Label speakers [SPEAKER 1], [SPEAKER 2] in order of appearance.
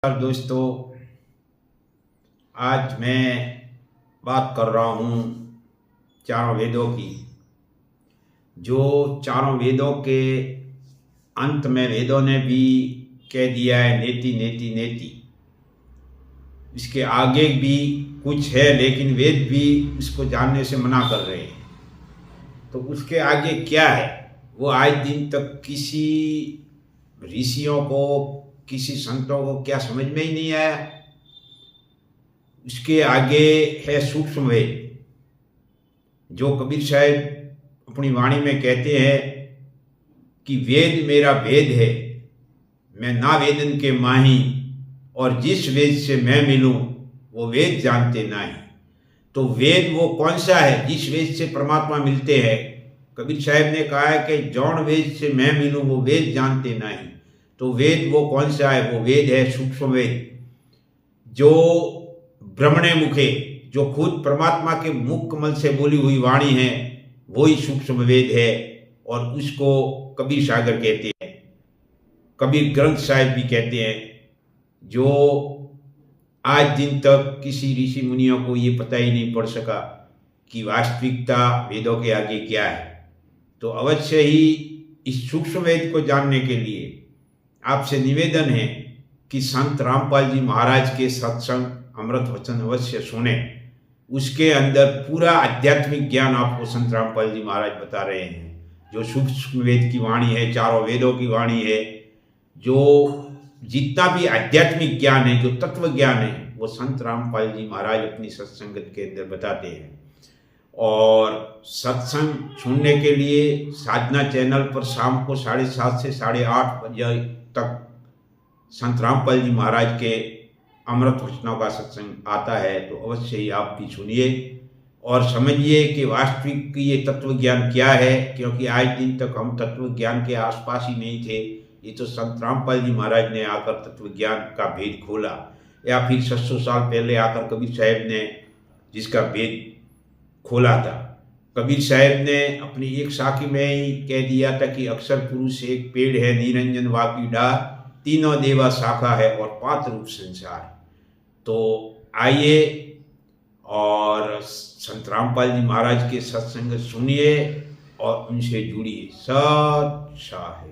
[SPEAKER 1] नमस्कार दोस्तों, आज मैं बात कर रहा हूँ चारों वेदों की। जो चारों वेदों के अंत में वेदों ने भी कह दिया है नेति नेति नेति। इसके आगे भी कुछ है लेकिन वेद भी इसको जानने से मना कर रहे हैं। तो उसके आगे क्या है वो आज दिन तक किसी ऋषियों को, किसी संतों को क्या समझ में ही नहीं आया। उसके आगे है सूक्ष्म वेद, जो कबीर साहब अपनी वाणी में कहते हैं कि वेद मेरा भेद है, मैं ना वेदन के माही, और जिस वेद से मैं मिलूं वो वेद जानते नहीं। तो वेद वो कौन सा है जिस वेद से परमात्मा मिलते हैं? कबीर साहब ने कहा है कि जौन वेद से मैं मिलूं वो वेद जानते नहीं। तो वेद वो कौन सा है? वो वेद है सूक्ष्म वेद, जो ब्रह्मणे मुखे, जो खुद परमात्मा के मुख कमल से बोली हुई वाणी है, वही सूक्ष्म वेद है। और उसको कबीर सागर कहते हैं, कबीर ग्रंथ साहिब भी कहते हैं। जो आज दिन तक किसी ऋषि मुनियों को ये पता ही नहीं पड़ सका कि वास्तविकता वेदों के आगे क्या है। तो अवश्य ही इस सूक्ष्म वेद को जानने के लिए आपसे निवेदन है कि संत रामपाल जी महाराज के सत्संग अमृत वचन अवश्य सुने। उसके अंदर पूरा आध्यात्मिक ज्ञान आपको संत रामपाल जी महाराज बता रहे हैं। जो सूक्ष्म वेद की वाणी है, चारों वेदों की वाणी है, जो जितना भी आध्यात्मिक ज्ञान है, जो तत्व ज्ञान है, वो संत रामपाल जी महाराज अपनी सत्संगत के अंदर बताते हैं। और सत्संग सुनने के लिए साधना चैनल पर शाम को 7:30 से 8:30 बजे तक संत रामपाल जी महाराज के अमृत वचनों का सत्संग आता है। तो अवश्य ही आप भी सुनिए और समझिए कि वास्तविक ये तत्व ज्ञान क्या है। क्योंकि आज दिन तक हम तत्व ज्ञान के आसपास ही नहीं थे। ये तो संत रामपाल जी महाराज ने आकर तत्व ज्ञान का भेद खोला, या फिर 700 साल पहले आकर कबीर साहब ने जिसका भेद खोला था। कबीर साहब ने अपनी एक साखी में ही कह दिया था कि अक्षर पुरुष एक पेड़ है, निरंजन वाकी डार, तीनों देवा शाखा है और पात रूप संसार। तो आइए और संत रामपाल जी महाराज के सत्संग सुनिए और उनसे जुड़िए। सत साहिब।